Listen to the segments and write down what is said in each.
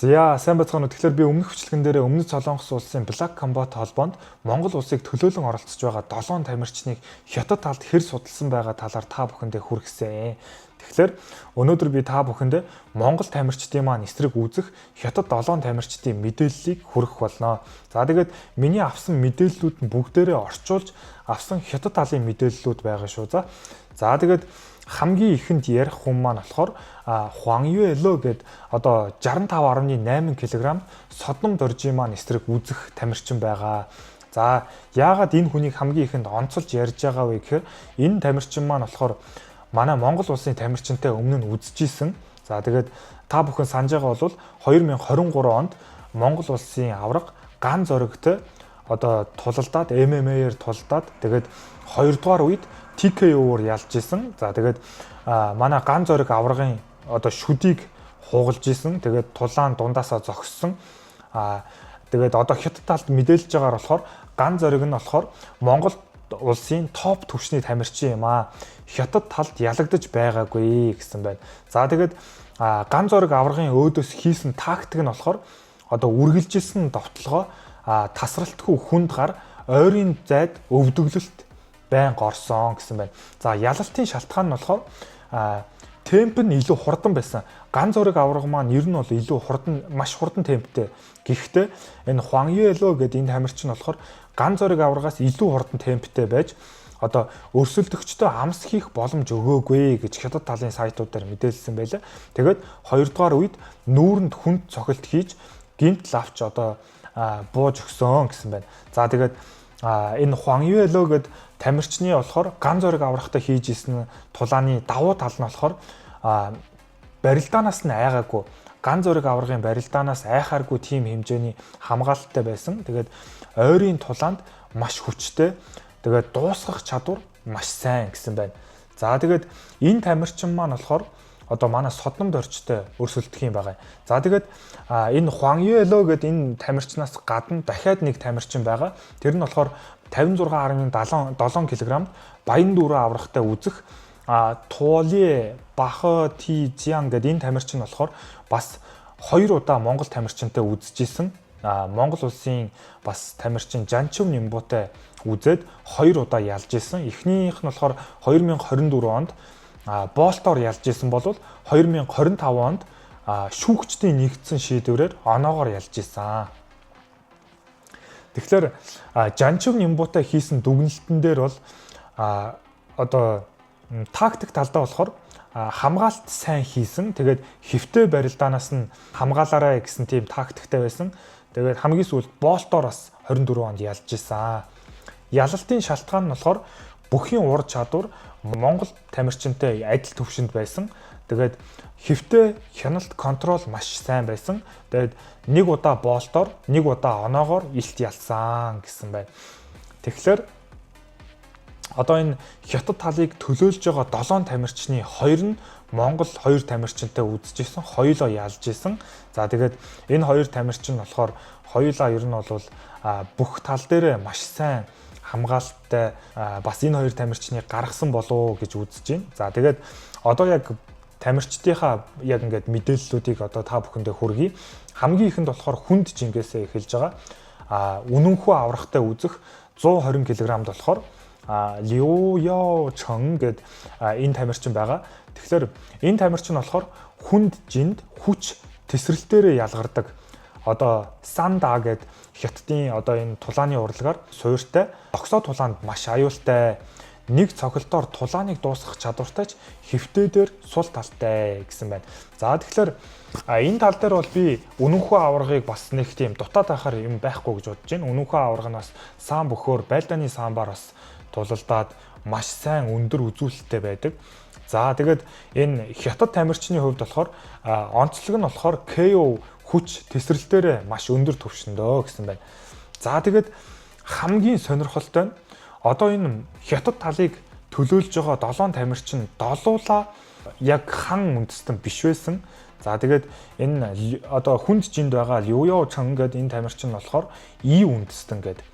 За сайн бацгаана. Тэгэхээр би өмнөх хүчлэгэн дээр Өмнөд Солонгос улсын Black Combat холбоонд Монгол улсыг төлөөлөн оролцож байгаа 7 тамирчныг хятад талд хэр судалсан байгаа талаар та бүхэндээ хүргэсэн. Тэгэхээр өнөөдөр би та бүхэндээ Монгол тамирчдын маань эсрэг үзэх хятад 7 тамирчдын мэдээллийг хүргэх болно. За тэгээд миний авсан мэдээллүүд нь бүгдээрээ орчуулж авсан хятад талын мэдээллүүд байгаа шүү. За тэгээд хамгийн ихэнд ярих хүн маань болохоор Хуан Юэло гээд одоо 65.8 кг содном доржийн маань эсрэг үзэх тамирчин байгаа. За яагаад энэ хүнийг хамгийн ихэнд онцолж ярьж байгаа вэ гэхээр энэ тамирчин маань болохоор манай Монгол улсын тамирчинтай өмнө нь үзэжсэн. За тэгээд та бүхэн санаж байгаа бол 2023 онд Монгол улсын авраг ган зоригтой одоо тулалдаад MMA-ээр тулалдаад тэгээд 2 дугаар үед TKO-оор ялж исэн. За тэгээд манай ган зориг аврагын одоо шүдийг хуугалж исэн. Тэгээд тулаан дундаасаа зогссон. Тэгээд одоо хятад талд мэдээлж байгаагаар болохоор ган зориг нь болохоор Монгол улсын топ түвшний тамирчин юм аа. Хятад талд ялагдаж байгаагүй гэсэн байна. За тэгээд ган зориг аврагын өөдөөс хийсэн тактик нь болохоор одоо үргэлжилсэн довтлогоо тасралтгүй хүнд гар ойрын зайд өвдөглөлт байнга орсон гэсэн байна. За ялалтын шалтгаан нь болохоор темп нь илүү хурдан байсан. Ган зориг авраг маань ер нь бол илүү хурдан, маш хурдан темптэй. Гэхдээ энэ Хуан Юэло гэдэг энэ тамирчин болохоор ган зориг аврагаас илүү хурдан темптэй байж одоо өрсөлдөгчдөө амс хийх боломж өгөөгүй гэж хятад талын сайтуудаар мэдээлсэн байлаа. Тэгээд 2 дугаар үед нүүрэнд хүнд цохилт хийж гинт лавч одоо бууж өгсөн гэсэн байна. За тэгээд энэ Хуан Юэло гэдэг тамирчны болохоор ган зориг аврахтаа хийж исэн тулааны давуу тал нь болохоор барилдаанаас нь айгаагүй, ган зориг аврагын барилдаанаас айхааргүй тийм хэмжээний хамгаалалттай байсан. Тэгээд ойрын тулаанд маш хүчтэй, тэгээд дуусгах чадвар маш сайн гэсэн байна. За тэгээд энэ тамирчин маань болохоор одоо манай содном дорчтой өрсөлдөх юм байгаа. За тэгээд энэ Хуан Юэло гэдэг энэ тамирчнаас гадна дахиад нэг тамирчин байгаа. Тэр нь болохоор 56.7 кг баян дүүрэн аврахтай үзэх Туоли Бахо Ти Зиан гэдэг энэ тамирчин болохоор бас 2 удаа Монгол тамирчинтай үзэжсэн. Монгол улсын бас тамирчин Жанчив Нимбутай үзээд 2 удаа ялж исэн. Эхнийх нь болохоор 2024 онд Болтоор ялж исэн бол 2025 онд шүүгчдийн нэгдсэн шийдвэрээр оноогоор ялж исэн. Тэгэхээр Жанчив Нимбутай хийсэн дүгнэлтэн дээр бол одоо тактик талдаа болохоор хамгаалалт сайн хийсэн. Тэгээд хэвтэй барилдаанаас нь хамгаалаарай гэсэн тийм тактиктэй байсан. Тэгээд хамгийн сүүлд Болтоор бас 24 онд ялж исэн. Ялалтын шалтгаан нь болохоор бүхийн ур чадвар Монгол тамирчинтай адил түвшинд байсан. Тэгээд хэвтэй хяналт контрол маш сайн байсан. Тэгээд нэг удаа Болтоор, нэг удаа оноогоор илт ялсан гэсэн байна. Тэгэхээр одоо энэ хятад талыг төлөөлж байгаа 7 тамирчны 2 нь Монгол 2 тамирчинтай үзэжсэн, хоёулаа ялж исэн. За тэгээд энэ 2 тамирчин болохоор хоёулаа ер нь бол бүх тал дээр маш сайн хамгаалттай бас энэ 2 тамирчныг гаргасан болов гэж үзэж байна. За тэгээд одоо яг тамирчдынхаа яг ингээд мэдээллүүдийг одоо та бүхэндээ хүргэе. Хамгийн ихэнд болохоор хүнд жингээсээ эхэлж байгаа. Үнэнхүү аврахтай үзэх 120 кг болохоор Лиу Яо Чон гэд энэ тамирчин байгаа. Тэгэхээр энэ тамирчин болохоор хүнд жинд хүч тесрэлтээр ялгардаг. Одоо Санда гэд хятадын одоо энэ тулааны урлагаар суурьтай, огсоо тулаанд маш аюултай, нэг цохилтоор тулааныг дуусгах чадвартай ч хэвтэйдэр сул талтай гэсэн байна. За тэгэхээр энэ тал дээр бол би үнэнхүү аврагыг бас нэг тийм дутаад байхаар юм байхгүй гэж бодож байна. Үнэнхүү авраг нь бас саан бөхөөр байлдааны саанбаар бас тулалдаад маш сайн өндөр үзүүлэлттэй байдаг. За тэгээд энэ хятад тамирчны хувьд болохоор онцлог нь болохоор KO хүч тесрэлтээр маш өндөр түвшиндөө гэсэн байна. За тэгээд хамгийн сонирхолтой нь одоо энэ хятад талыг төлөөлж байгаа 7 тамирчин долуулаа яг хан үндэстэн биш байсан. За тэгээд энэ одоо хүнд жинд байгаа Лиу Яо Чон гэдэг энэ тамирчин болохоор И үндэстэн гэдэг.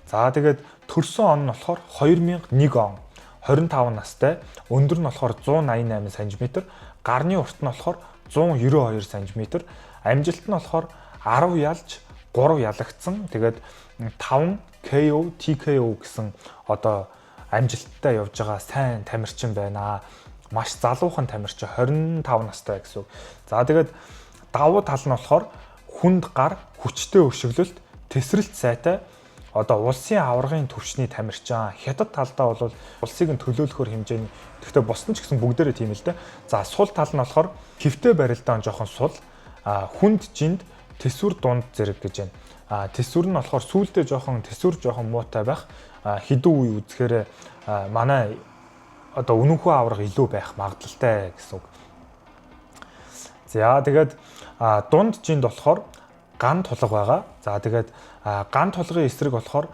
За тэгээд төрсөн он нь болохоор 2001 он, 25 настай, өндөр нь болохоор 188 см, гарны урт нь болохоор 192 см, Амжилт нь болохоор 10 ялж 3 ялагдсан. Тэгээд 5 KO, TKO гэсэн одоо амжилттай явж байгаа сайн тамирчин байна. Маш залуухан тамирчин 25 настай гэсэн үг. За тэгээд давуу тал нь болохоор хүнд гар, хүчтэй өшөглөлт, тесрэлт сайтай одоо улсын аваргын төвчний тамирчин. Хятад талдаа бол улсыг нь төлөөлөхөр хэмжээний. Гэхдээ бус нь ч гэсэн бүгдээрээ тийм л дээ. За сул тал нь болохоор хэвтэй барилдаан жоохон сул. Хүнд жинд тэсвэр дунд зэрэг гэж байна. Тэсвэр нь болохоор сүүлдээ тэсвэр жоохон муутай байх. Хэдэн үе үзэхээр манай одоо үнэнхүү аварга илүү байх магадлалтай гэсэн үг. За тэгээд дунд жинд болохоор ган тулга байгаа. За тэгээд ган тулгын эсрэг болохоор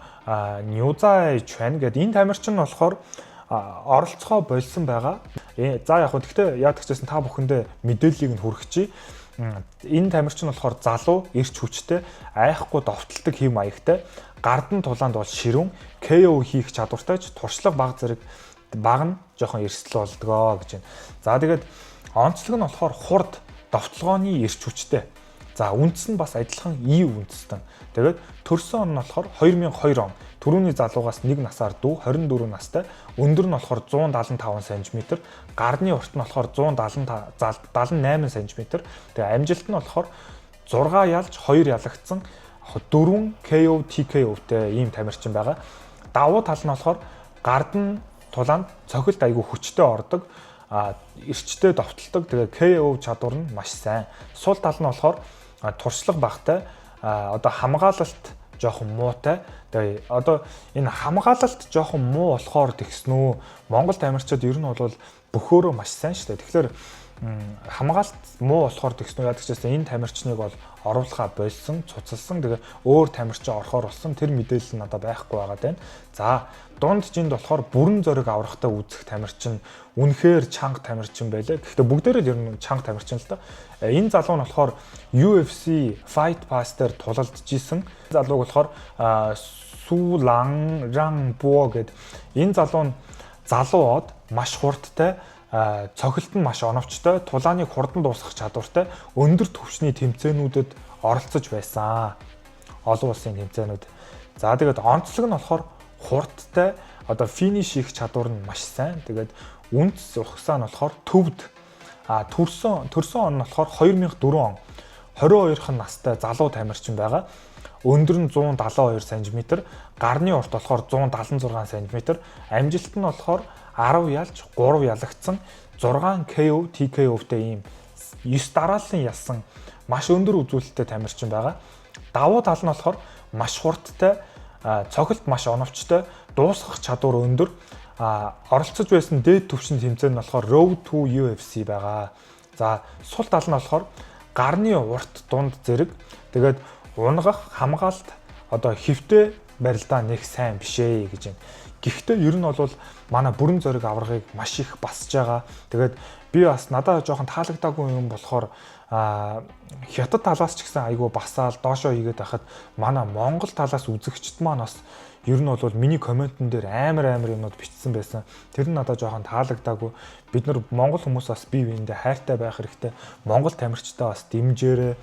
Ньюзайч байна. Гэт энэ тамирчин нь болохоор оролцохоо болсон байгаа. За яг хөө гэхдээ яадаг ч гэсэн та бүхэндээ мэдээллийг нь хүргэчихье. Энэ тамирчин болохоор залуу, эрч хүчтэй, айхгүй довтолдог хэв маягтай, гардан тулаанд бол ширүүн, KO хийх чадвартай ч туршлага баг зэрэг баг нь жоохон эрсдэл болдгоо гэж байна. За тэгээд онцлог нь болохоор хурд, довтлогооны эрч хүчтэй. За үндэс нь бас адилхан E үндэстэн. Тэгээд төрсөн он нь болохоор 2002 он. Төрөүний залуугаас 1 насаар дүү 24 настай. Өндөр нь болохоор 175 см, гарны урт нь болохоор 178 см. Тэгээ амжилт нь болохоор 6 ялж 2 ялагдсан 4 KO TKO-тэй ийм тамирчин байгаа. Давуу тал нь болохоор гардан тулаанд цохилт айгүй хүчтэй ордог, эрчтэй довтолдог. Тэгээ KO чадвар нь маш сайн. Сул тал нь болохоор туршлага багтай, одоо хамгаалалт жоохон муутай. Тэгээ одоо энэ хамгаалалт жоохон муу болохоор тэгснүү. Монгол тамирчид ер нь бол бөхөөрөө маш сайн шүү дээ. Тэгэхээр хамгаалалт муу болохоор тэгснүү яадаг ч гэсэн энэ тамирчныг бол оруулахаа болсон, цуцалсан. Тэгээ өөр тамирчин орохоор болсон. Тэр мэдээлэл нь надад байхгүй байгаа даа. За дунд жинд болохоор бүрэн зориг аврахтаа үзэх тамирчин үнэхээр чанга тамирчин байлаа. Гэхдээ бүгдээрээ ер нь чанга тамирчин л да. Энэ залуу нь болохоор UFC Fight Pass дээр тулалдж исэн. Залууг болохоор Су Лан Ран Бо гэд энэ залуу нь залуу од маш хурдтай, цохилт нь маш оновчтой, тулааныг хурдан дуусгах чадвартай, өндөр түвшний тэмцээнүүдэд оролцож байсан. Олон улсын тэмцээнүүд. За тэгээд онцлог нь болохоор хурдтай, одоо финиш хийх чадвар нь маш сайн. Тэгээд үндэс ухсаа нь болохоор төвд. Төрсөн он нь болохоор 2004 он. 22хан настай залуу тамирчин байгаа. Өндөр нь 172 см, гарны урт болохоор 176 см, амжилт нь болохоор 10 ялж 3 ялагдсан 6 KO TKO-тэй ийм 9 дараалан ялсан маш өндөр үзүүлэлттэй тамирчин байгаа. Давуу тал нь болохоор маш хурдтай, цохилт маш оновчтой, дуусгах чадвар өндөр, оролцож байсан дээд түвшин тэмцээн нь болохоор Road to UFC байгаа. За сул тал нь болохоор гарны урт дунд зэрэг. Тэгээд унгах, хамгаалалт одоо хэвтэй барилдаа нэг сайн бишээ гэж байна. Гэхдээ ер нь бол манай бүрэн зориг аврагыг маш их басж байгаа. Тэгээд би бас надад жоохон таалагдаагүй юм болохоор хятад талаас ч гэсэн айгүй басаал доошоо хийгээд байхад манай Монгол талаас үзэгчд маань бас ер нь бол миний комментэн дээр амар юмнууд бичсэн байсан. Тэр нь надад жоохон таалагдаагүй. Бид нар Монгол хүмүүс бас бие биендээ хайртай байх хэрэгтэй. Монгол тамирчтай бас дэмжээрэй.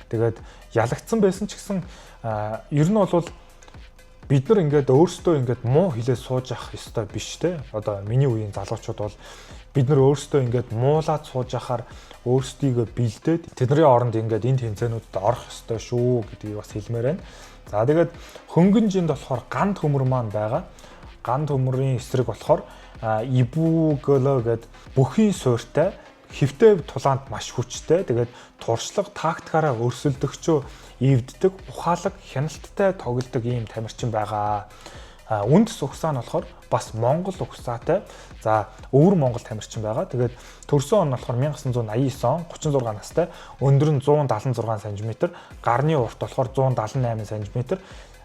Тэгээд ялагдсан байсан ч гэсэн ер нь бол бид нар ингээд өөрсдөө ингээд муу хэлээ сууж явах ёстой биш те. Одоо миний үеийн залуучууд бол бид нар өөрсдөө ингээд муулаад сууж яхаар өөрсдийгөө бэлдээд тэдний оронд ингээд энэ тэмцээнүүдэд орох ёстой шүү гэдгийг бас хэлмээр байна. За тэгээд хөнгөн жинд болохоор ган төмөр маань байгаа. Ган төмөрийн эсрэг болохоор ибуголо гэд бүхийн суурьтай, хэвтэй тулаанд маш хүчтэй. Тэгээд туршлага тактикаараа өрсөлдөгчөө эвддэг, ухаалаг, хяналттай тоглодог ийм тамирчин байгаа. Үндэс угсаа нь болохоор бас Монгол угсаатай. За өвөр Монгол тамирчин байгаа. Тэгээд төрсөн он нь болохоор 1989 он, 36 настай, өндөр нь 176 см, гарны урт болохоор 178 см,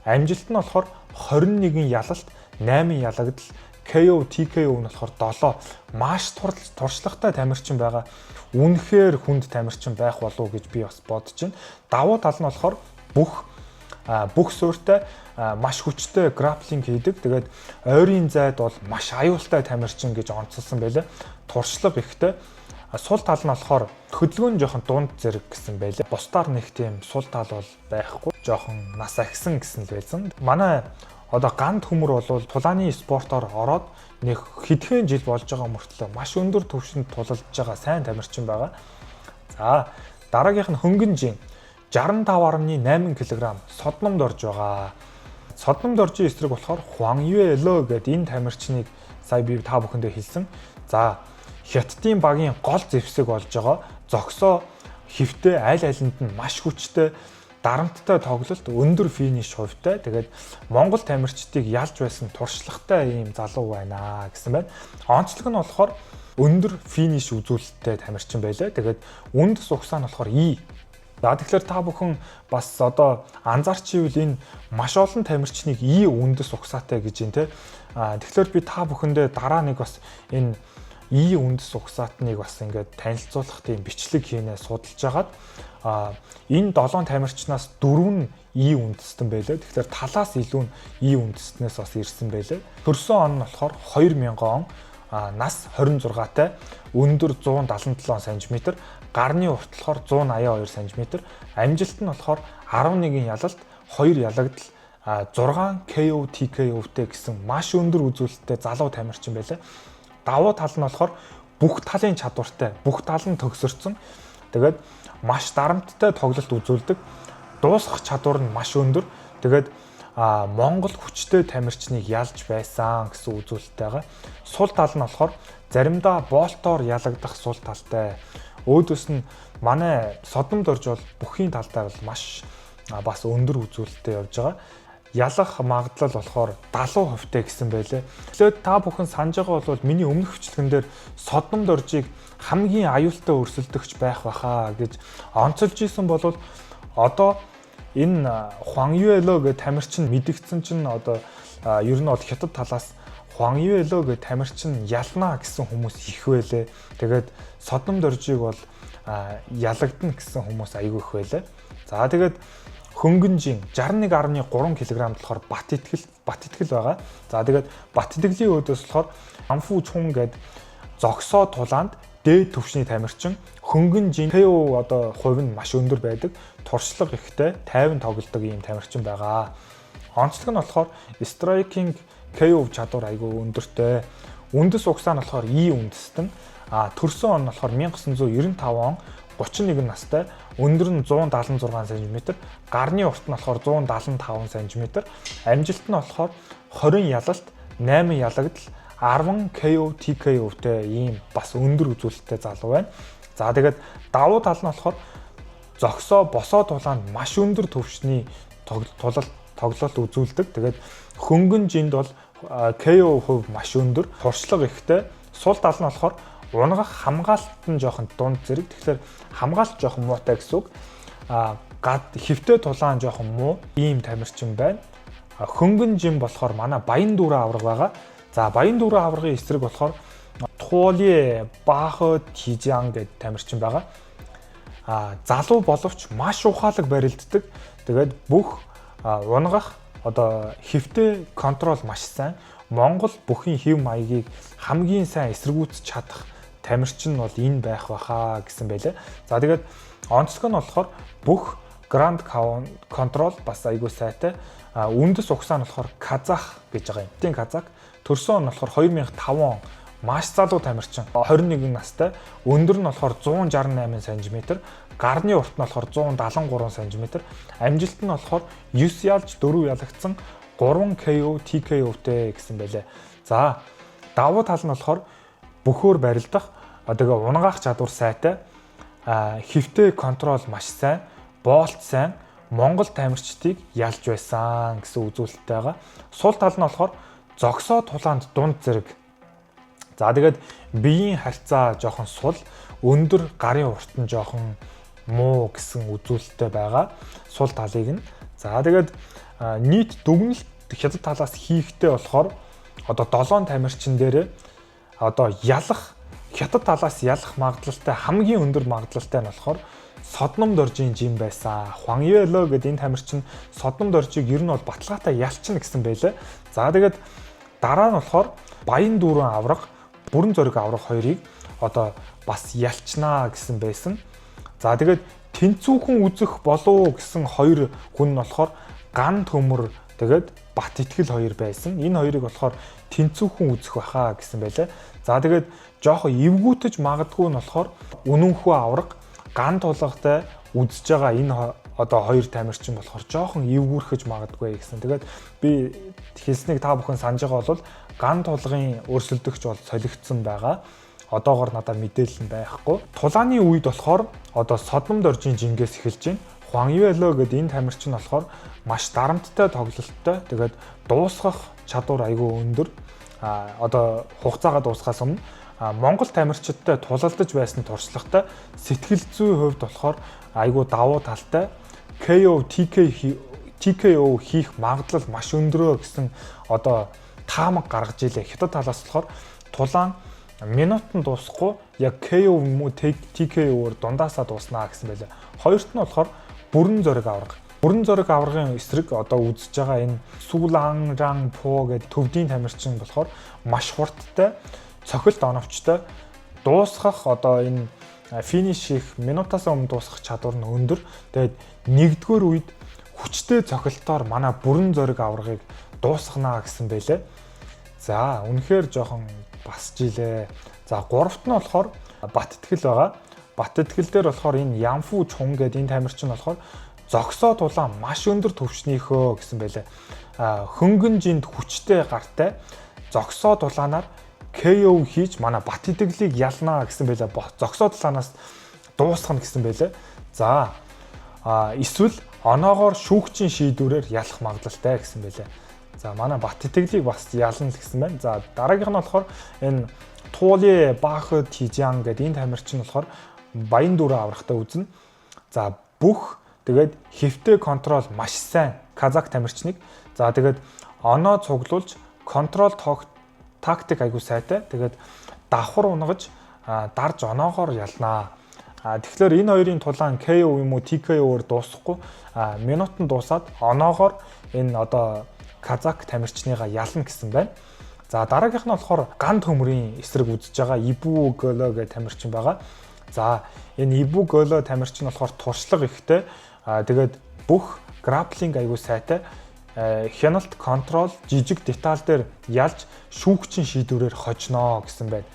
амжилт нь болохоор 21 ялалт, 8 ялагдал, KO TKO нь болохоор 7. Маш туршлагатай тамирчин байгаа. Үнэхээр хүнд тамирчин байх болов уу гэж би бас бодож байна. Давуу тал нь болохоор бүх суурьтай, маш хүчтэй граплинг хийдэг. Тэгээд ойрын зайд бол маш аюултай тамирчин гэж онцлсан байлаа. Туршлага ихтэй, Сул тал нь болохоор хөдөлгөөн жоохон дунд зэрэг гэсэн байлаа. Бусдаар нэг тийм сул тал бол байхгүй. Жоохон нас ахисан гэсэн л байсан. Манай одоо ганд хүмүр бол тулааны спортоор ороод нэг хэдхэн жил болж байгаа мөртлөө маш өндөр түвшинд тулалдж байгаа сайн тамирчин байгаа. За дараагийнх нь хөнгөн жин 65.8 кг содномд орж байгаа. Содномд орж эсрэг болохоор Хуан Юэ Ло гэдэг энэ тамирчныг сая би та бүхэндээ хэлсэн. За Хятадын багийн гол зэвсэг болж байгаа. Зогсоо хэвтэй аль алинд нь маш хүчтэй дарамттай тоглолт, өндөр финиш хувьтай. Тэгээд Монгол тамирчдыг ялж байсан туршлагатай ийм залуу байна гэсэн байна. Онцлог нь болохоор өндөр финиш үзүүлэлттэй тамирчин байлаа. Тэгээд үнд сугсаа нь болохоор И. За тэгэхээр та бүхэн бас одоо анзаарч ивэл энэ маш олон тамирчныг И үндэс угсаатай гэж юм те. Тэгэхээр би та бүхэндээ дараа нэг бас энэ И үндэс угсаатныг бас ингээд танилцуулах тийм бичлэг хийнэ судалж агаад энэ 7 тамирчнаас 4 нь И үндэстэн байлаа. Тэгэхээр талаас илүү нь И үндэстнээс бас ирсэн байлаа. Төрсөн он нь болохоор 2000 он, нас 26-тай, өндөр 177 см, гарны урт болохоор 182 см, амжилт нь болохоор 11 ялалт, 2 ялагдал, 6 KO TKO-тэй гэсэн маш өндөр үзүүлэлттэй залуу тамирчин байлаа. Давуу тал нь болохоор бүх талын чадвартай, бүх тал нь төгсөрсөн. Тэгээд маш дарамттай тоглолт үзүүлдэг. Дуусгах чадвар нь маш өндөр. Тэгээд Монгол хүчтэй тамирчныг ялж байсан гэсэн үзүүлэлттэй байгаа. Сул тал нь болохоор заримдаа болтоор ялагдах сул талтай. Өөдөөс нь манай содомд орж бол бүхийн талтай бол маш бас өндөр үзүүлэлттэй явж байгаа. Ялах магадлал болохоор 70% гэсэн байлээ. Тэгэхээр та бүхэн санаж байгаа бол миний өмнөх хөтөлбөрн дээр содомд оржийг хамгийн аюултай өрсөлдөгч байх байхаа гэж онцолж исэн бол одоо энэ Хуан Юэ Ло гэх тамирчин мэдгдсэн чинь одоо ер нь бол Хятад талаас Хуан Юэ Ло гэх тамирчин ялнаа гэсэн хүмүүс их байлээ. Тэгээд содомд оржийг бол ялагдана гэсэн хүмүүс айгүй их байлаа. За тэгээд хөнгөн жин 61.3 кг болохоор бат итгэл байгаа. За тэгээд бат итгэлийн өөдөөс болохоор Амфу Чун гээд зогсоо тулаанд дээд түвшний тамирчин, хөнгөн жин KO одоо хувь нь маш өндөр байдаг, туршлага ихтэй, тайван тоглодог ийм тамирчин байгаа. Онцлог нь болохоор striking KO чадвар айгүй өндөртэй. Үндэс угсаа нь болохоор И үндэстэн. Төрсөн он нь болохоор 1995 он, 31 настай, өндөр нь 176 см, гарны урт нь болохоор 175 см, амжилт нь болохоор 20 ялалт, 8 ялагдал, 10 KO TKO-тэй ийм бас өндөр үзүүлэлттэй залуу байна. За тэгээд давуу тал нь болохоор зогсоо босоо тулаанд маш өндөр түвшний тоглолт үзүүлдэг. Тэгээд хөнгөн жинд бол KO хувь маш өндөр, туршлага ихтэй. Сул тал нь болохоор унгах хамгаалалт нь жоохон дунд зэрэг. Тэгэхээр хамгаалалт жоохон муутай гэсэн үг. Хэвтэй тулаан жоохон муу ийм тамирчин байна. Хөнгөн жим болохоор манай Баян дүүрэн авраг байгаа. За Баян дүүрэн аврагын эсрэг болохоор Туоли Баахо Тижан гэдэг тамирчин байгаа. Залуу боловч маш ухаалаг барилддаг. Тэгээд бүх унгах одоо хэвтэй контрол маш сайн. Монгол бүхий хэв маягийг хамгийн сайн эсэргүүцэж чадах тамирчин нь бол энэ байх байхаа гэсэн байлаа. За тэгээд онцлог нь болохоор бүх гранд контрол бас айгүй сайтай. Үндэс угсаа нь болохоор Казах гэж байгаа юм. Тийм Казак. Төрсөн он болохоор 2005 он. Маш залуу тамирчин. 21 настай. Өндөр нь болохоор 168 см, гарны урт нь болохоор 173 см, амжилт нь болохоор 9 ялж 4 ялагдсан 3 KO TKO-тэй гэсэн байлаа. За давуу тал нь болохоор бөхөөр барилдах, тэгээ унгаах чадвар сайтай, хэвтэй контрол маш сайн, боолт сайн, Монгол тамирчдыг ялж байсан гэсэн үзүүлэлттэй байгаа. Сул тал нь болохоор зогсоо тулаанд дунд зэрэг. За тэгээд биеийн харьцаа жоохон сул, өндөр гарын урт нь жоохон муу гэсэн үзүүлэлттэй байгаа. Сул талыг нь. За тэгээд нийт дүгнэлт Хятад талаас хийхтэй болохоор одоо 7 тамирчин дээр одоо Хятад талаас ялах магадлалтай хамгийн өндөр магадлалтай нь болохоор Содомд оржийн жим байсан. Хуан Юэ Ло гэдэг энэ тамирчин Содомд оржийг ер нь бол баталгаатай ялчихна гэсэн байлаа. За тэгээд дараа нь болохоор Баян дүүрэн авраг, бүрэн зориг авраг хоёрыг одоо бас ялчнаа гэсэн байсан. За тэгээд тэнцүүхэн үзэх болов гэсэн хоёр хүн нь болохоор ган төмөр тэгээд бат итгэл хоёр байсан. Энэ хоёрыг болохоор тэнцүүхэн үзэх байхаа гэсэн байлаа. За тэгээд жоохо эвгүүтэж магадгүй нь болохоор үнэнхүү авраг ган тулгатай үзэж байгаа энэ одоо хоёр тамирчин болохоор жоохон эвгүүрхэж магадгүй гэсэн. Тэгээд би хэлснийг та бүхэн санаж байгаа бол ган тулгын өрсөлдөгч бол солигдсон байгаа. Одоогоор надад мэдээлэл нь байхгүй. Тулааны үед болохоор одоо Содом доржийн жингээс эхэлж байна. Хуан Юэло гэдэг энэ тамирчин болохоор маш дарамттай тоглолттой. Тэгээд дуусгах чадвар айгүй өндөр. Одоо хугацаагаа дуусгахаас өмнө Монгол тамирчидтай тулалдаж байсан туршлагатай сэтгэл зүйн хувьд болохоор айгүй давуу талтай. KO TKO хийх магадлал маш өндөрөө гэсэн одоо таамаг гаргаж илээ. Хятад талаас болохоор тулаан минутанд дуусахгүй яг KO юм уу TKO-оор дундаасаа дууснаа гэсэн байлаа. Хоёрт нь болохоор бүрэн зориг авраг. Бүрэн зориг аврагын эсрэг одоо үзэж байгаа энэ Сулан Ран По гэдэг төвдийн тамирчин болохоор маш хурдтай, цохилт оновчтой, дуусгах одоо энэ финиш их минутаас өмнө дуусгах чадвар нь өндөр. Тэгээд нэгдүгээр үед хүчтэй цохилтоор манай бүрэн зориг аврагыг дуусгана гэсэн байлээ. За үнэхээр жоохон басж илээ. За гуравт нь болохоор бат итгэл байгаа. Бат итгэл дээр болохоор энэ Янфу Чун гэдэг энэ тамирчин болохоор зогсоо тулаан маш өндөр түвшнийхөө гэсэн байлээ. Хөнгөн жинд хүчтэй гартай зогсоо тулаанаар KO хийж манай бат итгэлийг ялнаа гэсэн байлээ. Зогсоо тулаанаас дуусгана гэсэн байлээ. За эсвэл оноогоор шүүгчийн шийдвэрээр ялах магадлалтай гэсэн байлээ. За манай бат итгэлийг бас ялна л гэсэн байна. За дараагийнх нь болохоор энэ Тули Бах Тижан гэдэг энэ тамирчин болохоор баян дүүрэн аврахтаа үзнэ. За бүх тэгээд хэвтэй контрол маш сайн казак тамирчныг. За тэгээд оноо цуглуулж контрол тактик айгуу сайтай. Тэгээд давхар унгаж дарж оноогоор ялнаа. Тэгэхээр энэ хоёрын тулаан KO юм уу TKO-оор дуусахгүй минутанд дуусаад оноогоор энэ одоо казак тамирчныгаа ялна гэсэн байна. За дараагийнх нь болохоор ган төмрийн эсрэг үзэж байгаа Ибу Голо гэх тамирчин байгаа. За энэ Ибу Голо тамирчин болохоор туршлага ихтэй. Тэгээд бүх граплинг айгуу сайтай. Хяналт контрол жижиг деталь дээр ялж шүүгчийн шийдвэрээр хожноо гэсэн байна.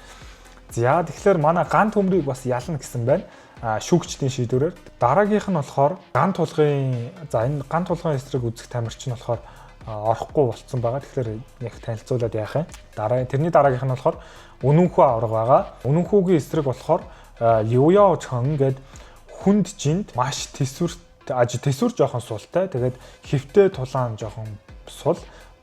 За тэгэхээр манай ган төмрийг бас ялна гэсэн байна. Шүүгчдийн шийдвэрээр. Дараагийнх нь болохоор ган тулгын энэ ган тулгын эсрэг үзэх тамирчин болохоор орохгүй болцсон байгаа. Тэгэхээр яг танилцуулаад яах юм. Тэрний дараагийнх нь болохоор үнэнхүү авраг байгаа. Үнэнхүүгийн эсрэг болохоор Юяо Чон гэдэг хүнд жинд маш төсвөр жоохон султай. Тэгээд хэвтэй тулаан жоохон сул.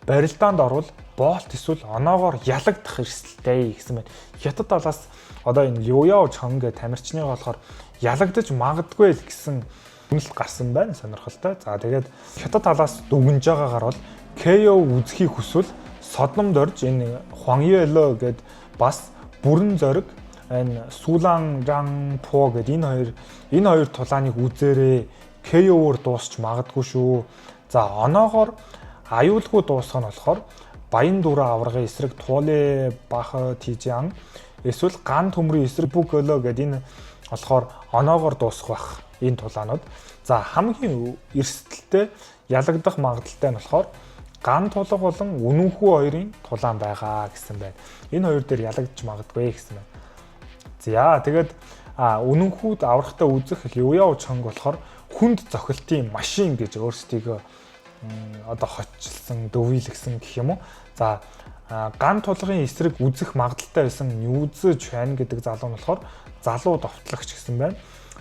Барилдаанд орвол боолт эсвэл оноогоор ялагдах эрсдэлтэй гэсэн байна. Хятад талаас одоо энэ Юяо Чон гэдэг тамирчныгаа болохоор ялагдаж магадгүй л гэсэн үнэлт гарсан байна. Сонирхолтой. За тэгээд хятад талаас дүгнж байгаагаар бол KO үзхийг хүсвэл Содом дорж энэ Хуан Юэло гэдэг бас бүрэн зориг энэ Сулан Ран По гэдэг энэ хоёр тулааныг үзээрээ KO-оор дуусч магадгүй шүү. За оноогоор аюулгүй дуусгах нь болохоор баян дүүрэн аврагын эсрэг Тули Бах Тижан эсвэл ган төмрийн эсрэг Бүголо гэдэг энэ болохоор оноогоор дуусгах бах энэ тулаанууд. За хамгийн эрсдэлтэй ялагдах магадлалтай нь болохоор ган тулга болон үнэнхүү хоёрын тулаан байгаа гэсэн байна. Энэ хоёр дээр ялагдчих магадгүй гэсэн байна. За тэгээд үнэнхүүд аврахтаа үзэх Юяо Чонг болохоор хүнд зохилтын машин гэж өөрсдийгөө одоо хочилсан, дөвийлгсэн гэх юм уу. За ган тулгын эсрэг үзэх магадaltaй байсан Ньюз Чван гэдэг залуу нь болохоор залуу довтлогч гэсэн байна.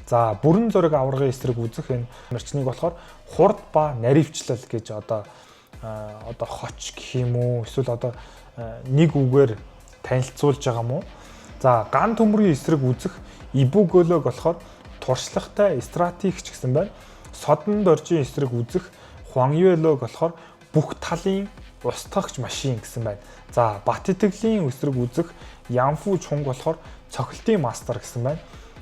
За бүрэн зориг аврагын эсрэг үзэх энэ марчныг болохоор хурд ба наривчлал гэж одоо хоч гэх юм уу, эсвэл одоо нэг үгээр танилцуулж байгаа юм уу. За ган төмрийн эсрэг үзэх Ибу Голог болохоор туршлагатай стратегч гэсэн байна. Содон доржийн эсрэг үзэх Хуан Юэлог болохоор бүх талын устгагч машин гэсэн байна. За бат итгэлийн эсрэг үзэх Янфу Чунг болохоор цохилтын мастер гэсэн байна.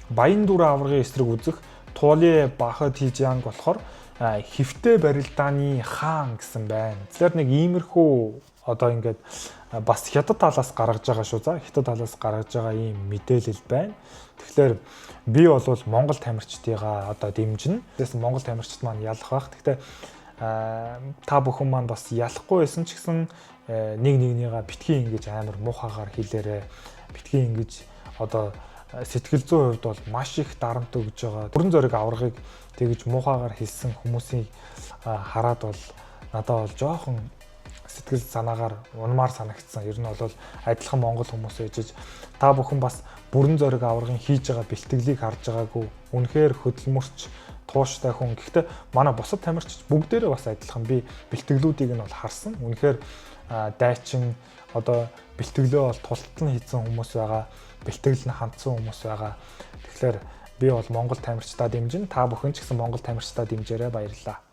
Баян дүүрэн аврагын эсрэг үзэх Тули Бах Тижан болохоор хэвтэй барилдааны хаан гэсэн байна. Тэгэхээр нэг иймэрхүү одоо ингээд бас хятад талаас гаргаж байгаа шүү. За хятад талаас гаргаж байгаа ийм мэдээлэл байна. Тэгэхээр би бол Монгол тамирчдыгаа одоо дэмжинэ. Тэгээс Монгол тамирчид маань ялах байх. Гэхдээ та бүхэн маань бас ялахгүй байсан ч гэсэн нэг нэгнийгаа битгий ингэж амар муухагаар хэлээрээ битгий ингэж одоо сэтгэл зүйн хувьд бол маш их дарамт өгж байгаа. Бүрэн зориг аврагыг тэгж муухагаар хэлсэн хүмүүсийг хараад бол надад бол жоохон сэтгэл санаагаар унмаар санагдсан. Ер нь бол адилхан монгол хүмүүс ээжж та бүхэн бас бүрэн зориг аврагын хийж байгаа бэлтгэлийг харж байгаагүй. Үнэхээр хөдөлмөрч тууштай хүн. Гэхдээ манай бусад тамирчид бүгдээрээ бас адилхан. Би бэлтгэлүүдийг нь бол харсан. Үнэхээр дайчин одоо бэлтгэлөө бол тултал нь хийсэн хүмүүс байгаа. Бэлтгэл нь хандсан хүмүүс байгаа. Тэгэхээр би бол монгол тамирчдаа дэмжин. Та бүхэн ч гэсэн монгол тамирчдаа дэмжээрэй. Баярлалаа.